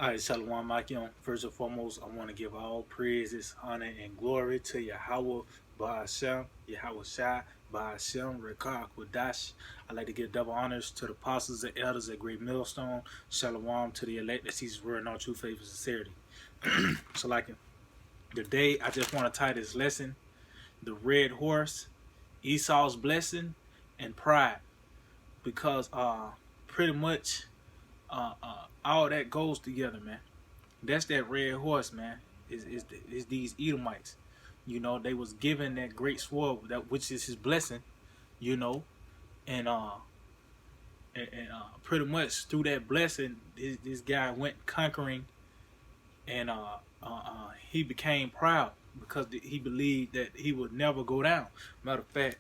All right, Shalom Makion. First and foremost, I want to give all praises, honor, and glory to Yahweh Ba'ashem, Yahweh Shai, Ba'ashem, Rekah, Kodash. I'd like to give double honors to the apostles and elders at Great Millstone. Shalom to the elect that sees word in all true faith and sincerity. So, like today, I just want to tie this lesson: the red horse, Esau's blessing, and pride, because pretty much all that goes together, man. That's that red horse, man. Is these Edomites? You know, they was given that great sword, that which is his blessing. You know, and pretty much through that blessing, this guy went conquering, and he became proud because he believed that he would never go down. Matter of fact,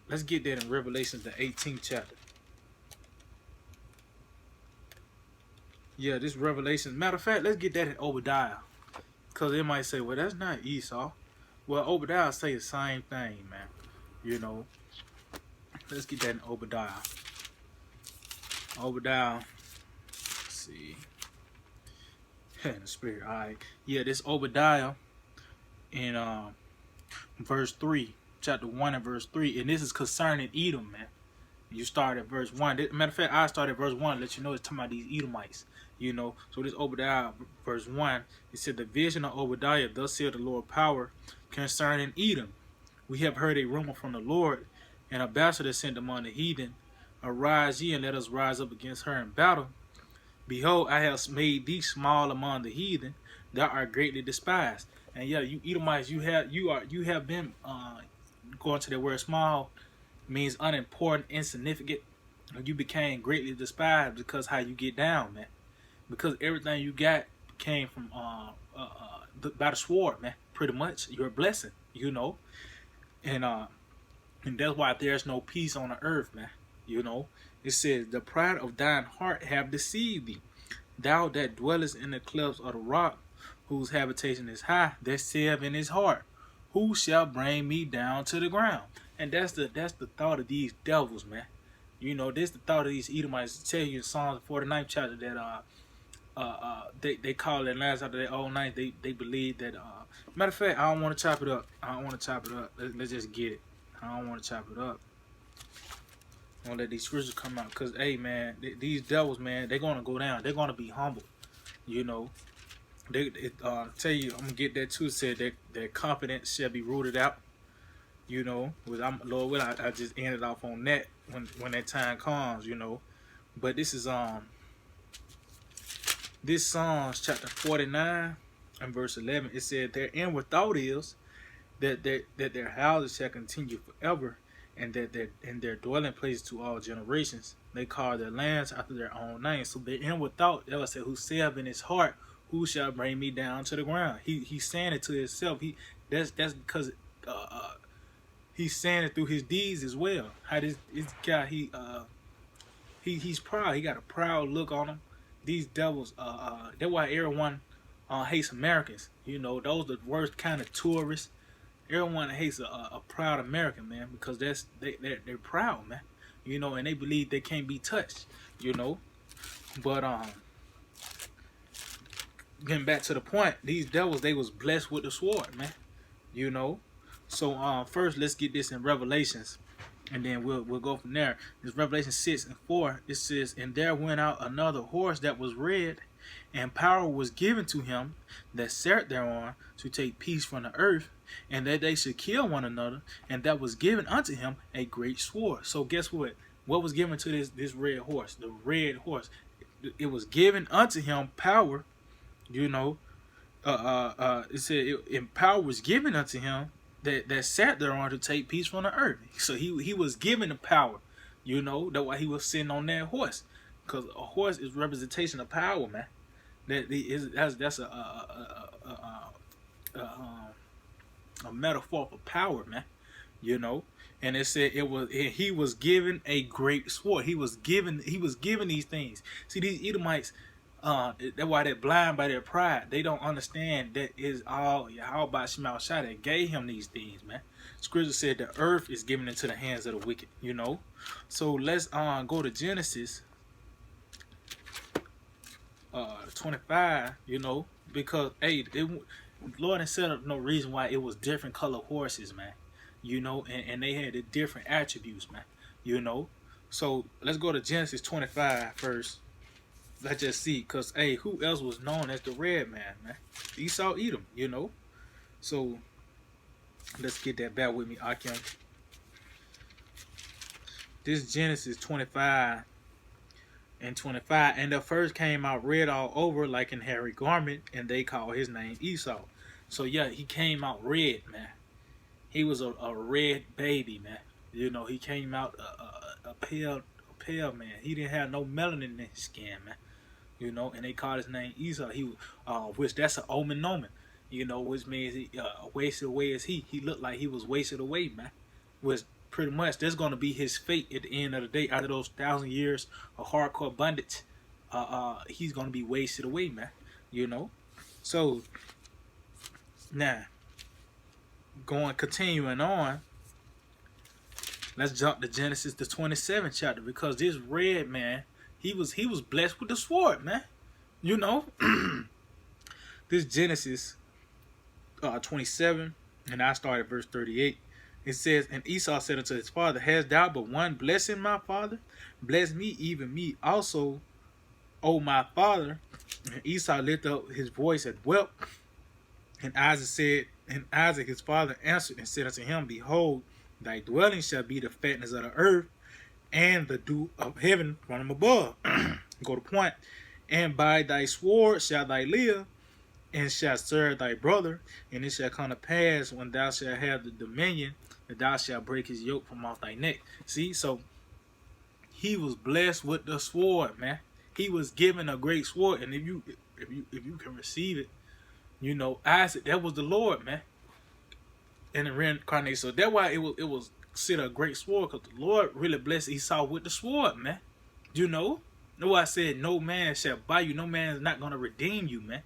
let's get that in Revelation the 18th chapter. Yeah, this Revelation. Matter of fact, let's get that in Obadiah. Because they might say, well, that's not Esau. Well, Obadiah say the same thing, man. You know. Let's get that in Obadiah. Obadiah. Let's see. In the spirit. Alright. Yeah, this Obadiah in verse 3. Chapter 1 and verse 3. And this is concerning Edom, man. You start at verse 1. Matter of fact, I started at verse 1 to let you know it's talking about these Edomites. You know, so this Obadiah, verse 1, it said, the vision of Obadiah, thus said the Lord power, concerning Edom. We have heard a rumor from the Lord, an ambassador sent among the heathen. Arise ye, and let us rise up against her in battle. Behold, I have made thee small among the heathen, thou art greatly despised. And yeah, you Edomites, you have been going to the word small means unimportant, insignificant. You became greatly despised because how you get down, man. Because everything you got came from by the sword, man. Pretty much, you're a blessing, you know, and that's why there's no peace on the earth, man. You know, it says, the pride of thine heart have deceived thee, thou that dwellest in the clefts of the rock, whose habitation is high, that saith in his heart, who shall bring me down to the ground? And that's the thought of these devils, man. You know, this the thought of these Edomites. Tell you in Psalms 49th chapter that they call it last after their old night. They believe that matter of fact, I don't want to chop it up. Let's just get it. I don't want to chop it up. I want to let these scriptures come out, because hey, man, these devils, man, they're gonna go down. They're gonna be humble. You know, they tell you, I'm gonna get that too. Said that their confidence shall be rooted out. You know, with Lord will I just ended off on that when that time comes. You know, but this is this Psalms chapter 49 and verse 11. It said, their inward thought is that their houses shall continue forever, and that their dwelling places to all generations. They call their lands after their own name. So their inward thought, that was said, who saith in his heart, who shall bring me down to the ground? He's saying it to himself. That's because he's saying it through his deeds as well. How this guy he's proud. He got a proud look on him. These devils, that's why everyone hates Americans. You know, those are the worst kind of tourists. Everyone hates a proud American, man, because they're proud, man. You know, and they believe they can't be touched. You know, but getting back to the point, these devils, they was blessed with the sword, man. You know, so first let's get this in Revelations, and then we'll go from there. It's Revelation 6 and 4. It says, and there went out another horse that was red, and power was given to him that sat thereon to take peace from the earth, and that they should kill one another, and that was given unto him a great sword. So guess what? What was given to this red horse? The red horse. It was given unto him power. You know, it said and power was given unto him that sat thereon to take peace from the earth. So he was given the power. You know, that's why he was sitting on that horse, because a horse is representation of power, man. That's a metaphor for power, man. You know, and it said he was given a great sword. He was given these things. See, these Edomites, that's why they're blind by their pride. They don't understand that is all Yahweh Shemel Shai that gave him these things, man. Scripture said the earth is given into the hands of the wicked, you know. So let's go to Genesis 25, you know, because hey, Lord had set up no reason why it was different color horses, man. You know, and they had the different attributes, man. You know, so let's go to Genesis 25 first. Let's just see, cause hey, who else was known as the red man, man? Esau Edom, you know. So let's get that back with me, Akim. This Genesis 25 and 25, and the first came out red all over like in hairy garment, and they call his name Esau. So yeah, he came out red, man. He was a red baby, man. You know, he came out a pale man. He didn't have no melanin in his skin, man. You know, and they called his name Esau. He which that's an omen omen. You know, which means he wasted away as he. He looked like he was wasted away, man. Which pretty much that's gonna be his fate at the end of the day. Out of those 1,000 years of hardcore bondage, he's gonna be wasted away, man. You know, so now continuing on. Let's jump to Genesis the 27th chapter, because this red man, he was blessed with the sword, man. You know, this Genesis 27, and I started verse 38. It says, and Esau said unto his father, hast thou but one blessing, my father? Bless me, even me also, O my father. And Esau lifted up his voice and wept. And Isaac his father answered and said unto him, behold, thy dwelling shall be the fatness of the earth, and the dew of heaven from above. Go to point. And by thy sword shall thou live, and shall serve thy brother. And it shall come to pass, when thou shalt have the dominion, that thou shalt break his yoke from off thy neck. See, so he was blessed with the sword, man. He was given a great sword, and if you can receive it, you know, Isaac, that was the Lord, man, in the reincarnation. So that's why it was considered a great sword, because the Lord really blessed Esau with the sword, man. You know, no, I said no man shall buy you. No man is not gonna redeem you, man,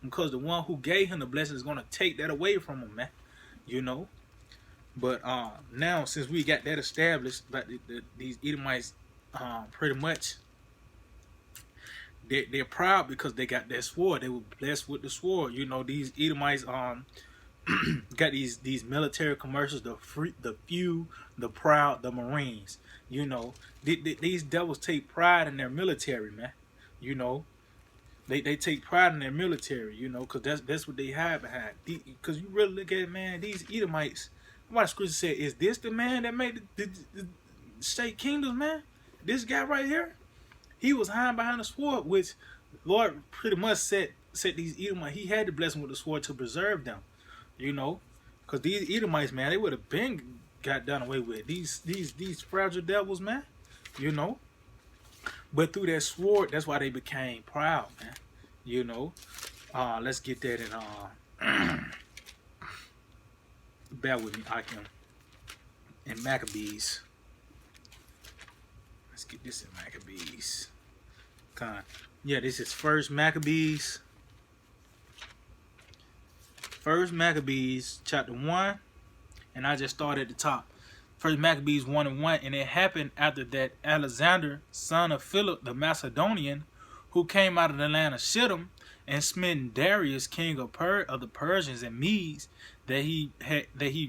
because the one who gave him the blessing is gonna take that away from him, man. You know. But now, since we got that established, that these Edomites pretty much they're proud because they got that sword. They were blessed with the sword. You know, these Edomites got these military commercials, the few, the proud, the Marines. You know, these devils take pride in their military, man. You know, they take pride in their military. You know, because that's what they hide behind. Because you really look at it, man, these Edomites. What the scripture said, is this the man that made the state kingdoms, man? This guy right here, he was hiding behind the sword, which Lord pretty much said these Edomites, he had to bless them with the sword to preserve them, you know, because these Edomites, man, they would have been got done away with. These fragile devils, man, you know. But through that sword, that's why they became proud, man, you know. Let's get that in bear with me, I can. In Maccabees. Let's get this in Maccabees. Yeah, this is First Maccabees. First Maccabees, chapter 1. And I just started at the top. First Maccabees 1:1. And it happened after that Alexander, son of Philip the Macedonian, who came out of the land of Shittim, and smitten Darius, king of the Persians and Medes, that he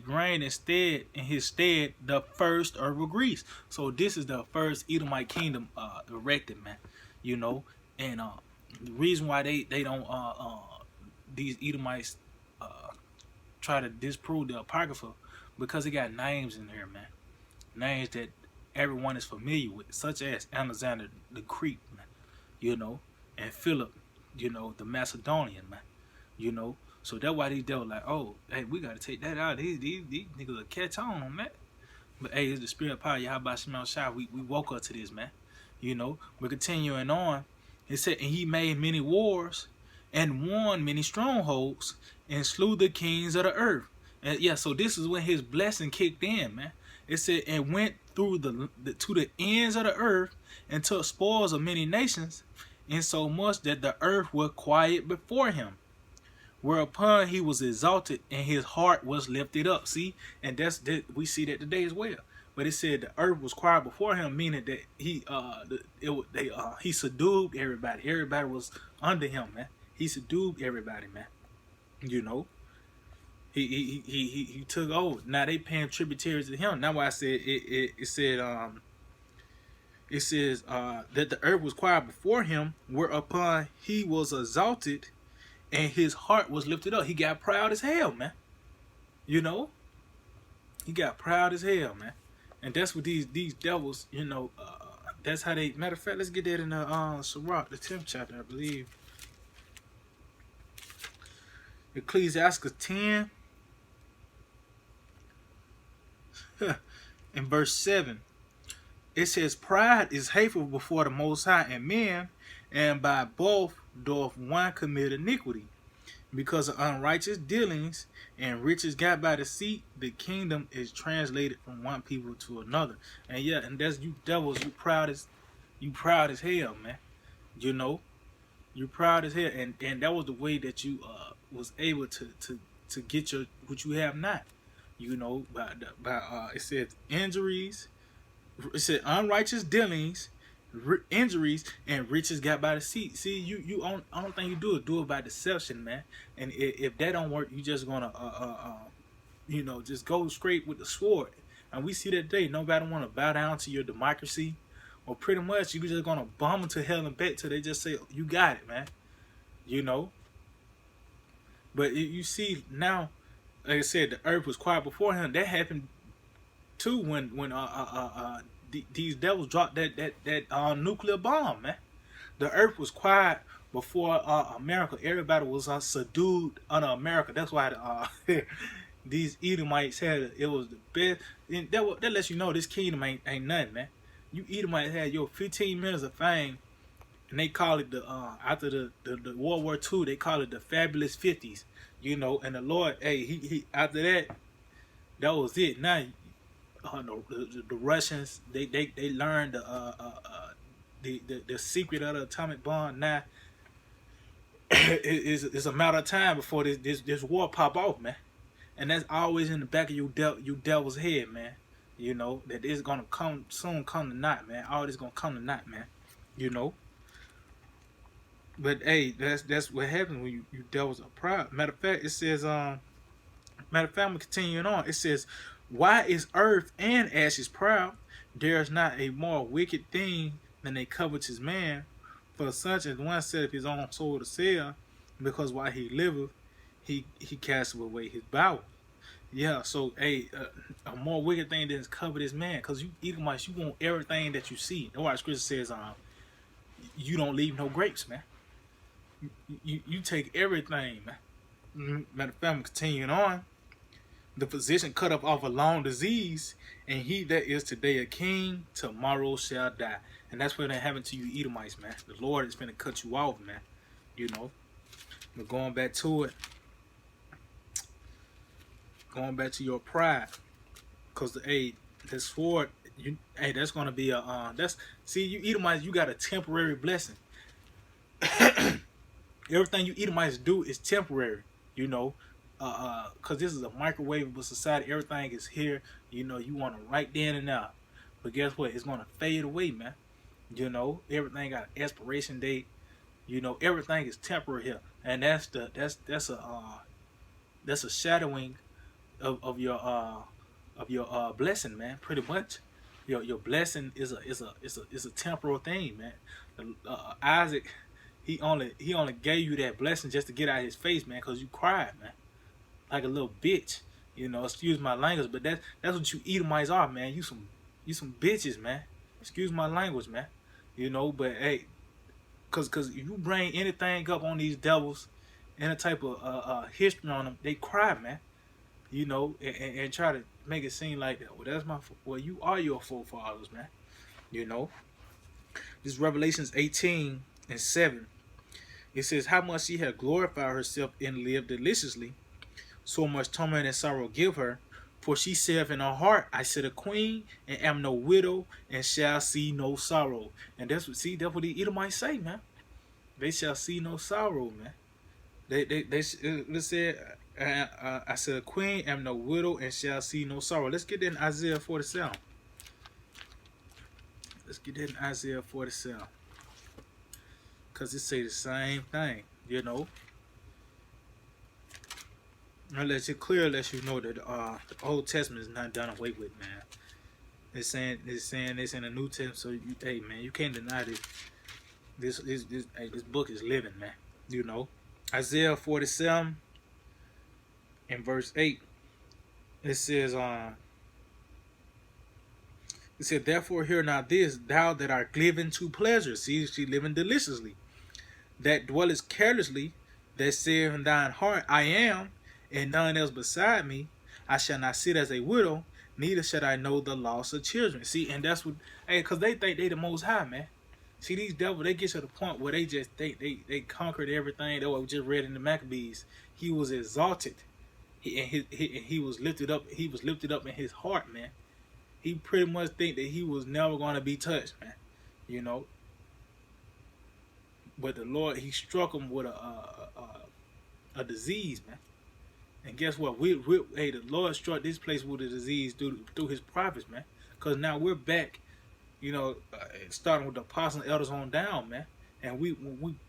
reigned in his stead the first of Greece. So this is the first Edomite kingdom erected, man. You know, and the reason why they don't these Edomites try to disprove the Apocrypha, because it got names in there, man. Names that everyone is familiar with, such as Alexander the Greek, man. You know, and Philip, you know, the Macedonian, man. You know. So that's why these devils like, oh, hey, we gotta take that out. These niggas will catch on, man. But hey, it's the spirit of power. Yahweh Shemel Shai. We woke up to this, man. You know, we're continuing on. It said, and he made many wars and won many strongholds and slew the kings of the earth. And yeah, so this is when his blessing kicked in, man. It said, and went through to the ends of the earth and took spoils of many nations, insomuch that the earth was quiet before him. Whereupon he was exalted, and his heart was lifted up. See, and we see that today as well. but it said the earth was quiet before him, meaning that he subdued everybody. Everybody was under him, man. He subdued everybody, man. You know, he took over. Now they paying tributaries to him. That's why I said it says that the earth was quiet before him, whereupon he was exalted, and his heart was lifted up. He got proud as hell, man. You know, he got proud as hell, man. And that's what these devils, you know, that's how they. Matter of fact, let's get that in the Sirach, the 10th chapter, I believe. Ecclesiastes 10 in verse 7. It says, pride is hateful before the Most High and men, and by both doth one commit iniquity. Because of unrighteous dealings and riches got by deceit, the kingdom is translated from one people to another. And yeah, and that's you devils, you proud as hell, man. You know, you proud as hell, and that was the way that you was able to get your what you have not. You know, by it said injuries. It said unrighteous dealings, injuries, and riches got by the seat. See, you only thing you do is do it by deception, man. And if that don't work, you just gonna you know, just go straight with the sword. And we see that today. Nobody want to bow down to your democracy, or pretty much you just gonna bomb them to hell and back till they just say you got it, man. You know. But you see now, like I said, the earth was quiet before him. That happened too when these devils dropped that nuclear bomb, man. The earth was quiet before America. Everybody was subdued under America. That's why these Edomites had it was the best. And that lets you know this kingdom ain't nothing, man. You Edomites had your 15 minutes of fame, and they call it the after the World War II, they call it the fabulous 50s. You know, and the Lord, hey, he after that was it. Now the Russians they learned the secret of the atomic bomb. Now it's a matter of time before this war pop off, man. And that's always in the back of you devil's head, man. You know that it's gonna come to naught, man. All this gonna come to naught, man. You know. But hey, that's what happens when you devils are proud. Matter of fact, it says I'm continuing on. It says, why is earth and ashes proud? There is not a more wicked thing than a covetous man. For such as one saith his own soul to sell, because while he liveth, he casteth away his bowels. Yeah, so hey, a more wicked thing than covetous man, because you Edomites, you want everything that you see. That's why Scripture says, you don't leave no grapes, man. You take everything, man. Matter of fact, I'm continuing on. The physician cut up off a long disease, and he that is today a king, tomorrow shall die. And that's what happened to you Edomites, man. The Lord is going to cut you off, man. You know. But going back to it. Going back to your pride. Because the sword, that's going to be see, you Edomites, you got a temporary blessing. Everything you Edomites do is temporary, you know, because this is a microwavable society. Everything is here, you know. You want it right then and now, but guess what? It's gonna fade away, man. You know, everything got an expiration date. You know, everything is temporary here, and that's a shadowing of your blessing, man. Pretty much, your blessing is a temporal thing, man. Isaac. He only gave you that blessing just to get out of his face, man, because you cried, man, like a little bitch. You know, excuse my language, but that's what you Edomites are, man. You some bitches, man. Excuse my language, man. You know, but hey, cause if you bring anything up on these devils, any type of history on them, they cry, man. You know, and try to make it seem like that. Well, you are your forefathers, man. You know, this Revelations 18:7. It says, how much she had glorified herself and lived deliciously, so much torment and sorrow give her. For she saith in her heart, I sit a queen, and am no widow, and shall see no sorrow. And that's what the Edomites say, man. They shall see no sorrow, man. They said, I said a queen, am no widow, and shall see no sorrow. Let's get in Isaiah 47. Let's get that in Isaiah 47. Because it say the same thing, you know. Unless it clear, lets you know that the Old Testament is not done away with, man. It's saying this in the New Testament, so hey man, you can't deny this. This book is living, man. You know, Isaiah 47 in verse 8. It says, it said, therefore hear now this, thou that art given to pleasure. See, she living deliciously. That dwellest carelessly, that saith in thine heart, I am, and none else beside me. I shall not sit as a widow, neither shall I know the loss of children. See, and that's what, hey, because they think they the most high, man. See, these devils, they get to the point where they just think they conquered everything. That what we just read in the Maccabees. He was exalted. He was lifted up. He was lifted up in his heart, man. He pretty much think that he was never going to be touched, man. You know. But the Lord, he struck him with a disease, man. And guess what? Hey, the Lord struck this place with a disease through his prophets, man. Because now we're back, you know, starting with the apostles and elders on down, man. And we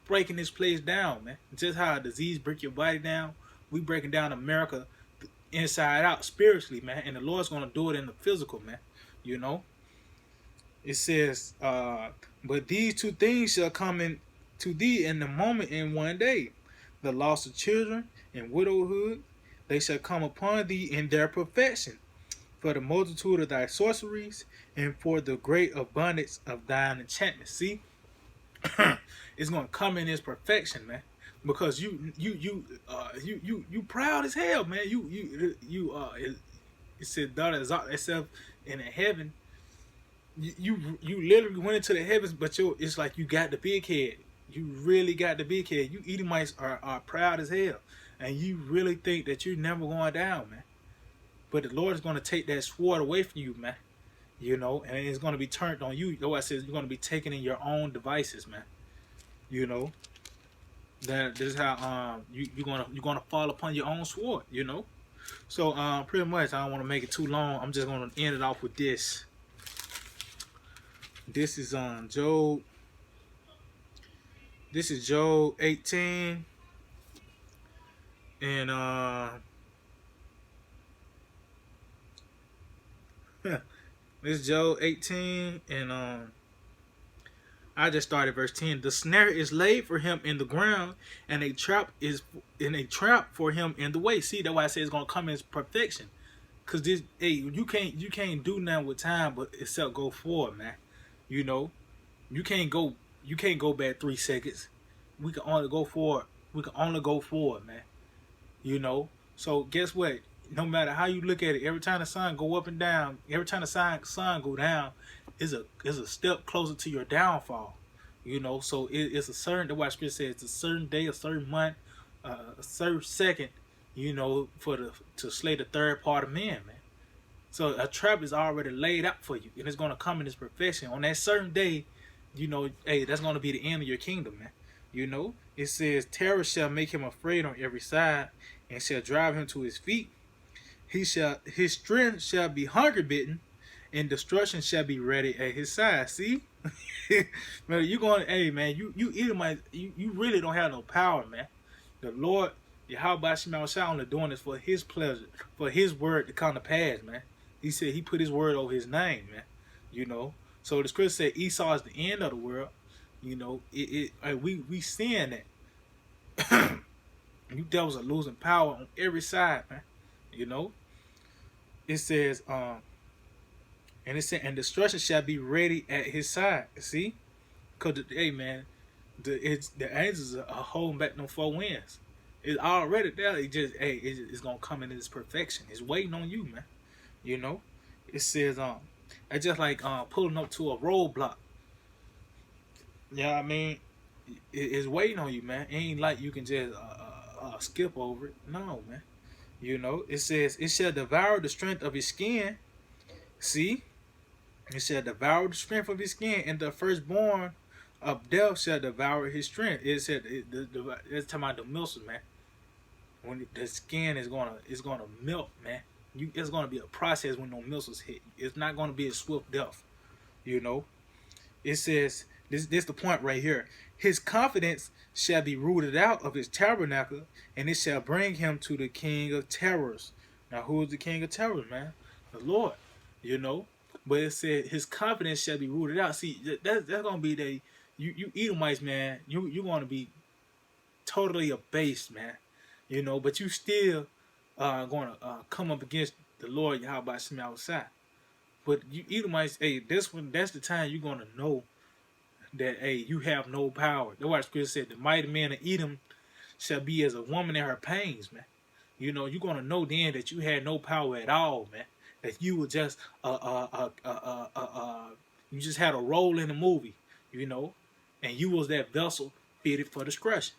breaking this place down, man. Just how a disease break your body down, we breaking down America inside out spiritually, man. And the Lord's going to do it in the physical, man. You know. It says, but these two things shall come in to thee in the moment in one day. The loss of children and widowhood, they shall come upon thee in their perfection. For the multitude of thy sorceries, and for the great abundance of thine enchantments. See, it's gonna come in its perfection, man. Because you proud as hell, man. It said, daughter exalt thyself in the heaven. You literally went into the heavens, but it's like you got the big head. You really got the big head. You Edomites are proud as hell, and you really think that you're never going down, man. But the Lord is going to take that sword away from you, man. You know, and it's going to be turned on you. The Lord says you're going to be taken in your own devices, man. You know, this is how you're gonna fall upon your own sword. You know, so pretty much I don't want to make it too long. I'm just going to end it off with this. This is Job. This is Job 18, and this is Job 18, and I just started verse 10. The snare is laid for him in the ground, and a trap for him in the way. See, that's why I say it's gonna come in perfection. Cause this, hey, you can't do nothing with time, but except go forward, man. You know, you can't go back 3 seconds. We can only go forward. We can only go forward, man. You know. So guess what? No matter how you look at it, every time the sun go up and down, every time the sun go down, is a step closer to your downfall. You know. So it's a certain. The Scripture says it's a certain day, a certain month, a certain second. You know, to slay the third part of men, man. So a trap is already laid out for you, and it's gonna come in its perfection on that certain day. You know, hey, that's gonna be the end of your kingdom, man. You know, it says terror shall make him afraid on every side, and shall drive him to his feet. His strength shall be hunger bitten, and destruction shall be ready at his side. See, man, hey man, you really don't have no power, man. The Lord, Yahweh Shema Shah, only doing this for His pleasure, for His word to come to pass, man. He said He put His word over His name, man. You know, so the Scripture said Esau is the end of the world. You know, we seeing that. You devils are losing power on every side, man. You know, it says, and it said, and destruction shall be ready at his side. See, cause hey man, the angels are holding back them 4 winds. It's already there. It's gonna come in its perfection. It's waiting on you, man. You know, it says it's just like pulling up to a roadblock. Yeah, I mean, it's waiting on you, man. It ain't like you can just skip over it. No, man. You know, it says, it shall devour the strength of his skin. See? It shall devour the strength of his skin, and the firstborn of death shall devour his strength. It said, it's talking about the milsons, man. When the skin is gonna melt, man. It's gonna be a process when no missiles hit. It's not gonna be a swift death. You know? It says, this the point right here. His confidence shall be rooted out of his tabernacle, and it shall bring him to the king of terrors. Now, who is the king of terrors, man? The Lord, you know. But it said his confidence shall be rooted out. See, that's gonna be you Edomites, man. You're gonna be totally abased, man. You know, but you still gonna come up against the Lord Yahweh Shem outside. But you Edomites, hey, that's the time you're gonna know that, hey, you have no power. That's why the scripture said the mighty man of Edom shall be as a woman in her pains, man. You know, you're gonna know then that you had no power at all, man. That you were just you just had a role in the movie, you know, and you was that vessel fitted for discretion,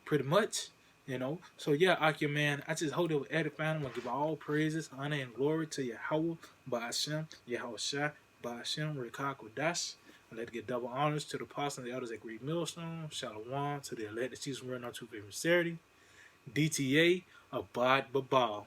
pretty much, you know. So yeah, Akia, man, I just hope it was edifying. I'm gonna give all praises, honor, and glory to Yahweh, Ba'ashem, Yahweh Shai, Ba'ashem, Rekah Kodash. I'd like to give double honors to the apostles and the elders at Great Millstone. Shalom to the elect that Jesus running on to very sincerity. DTA, Abad Babal.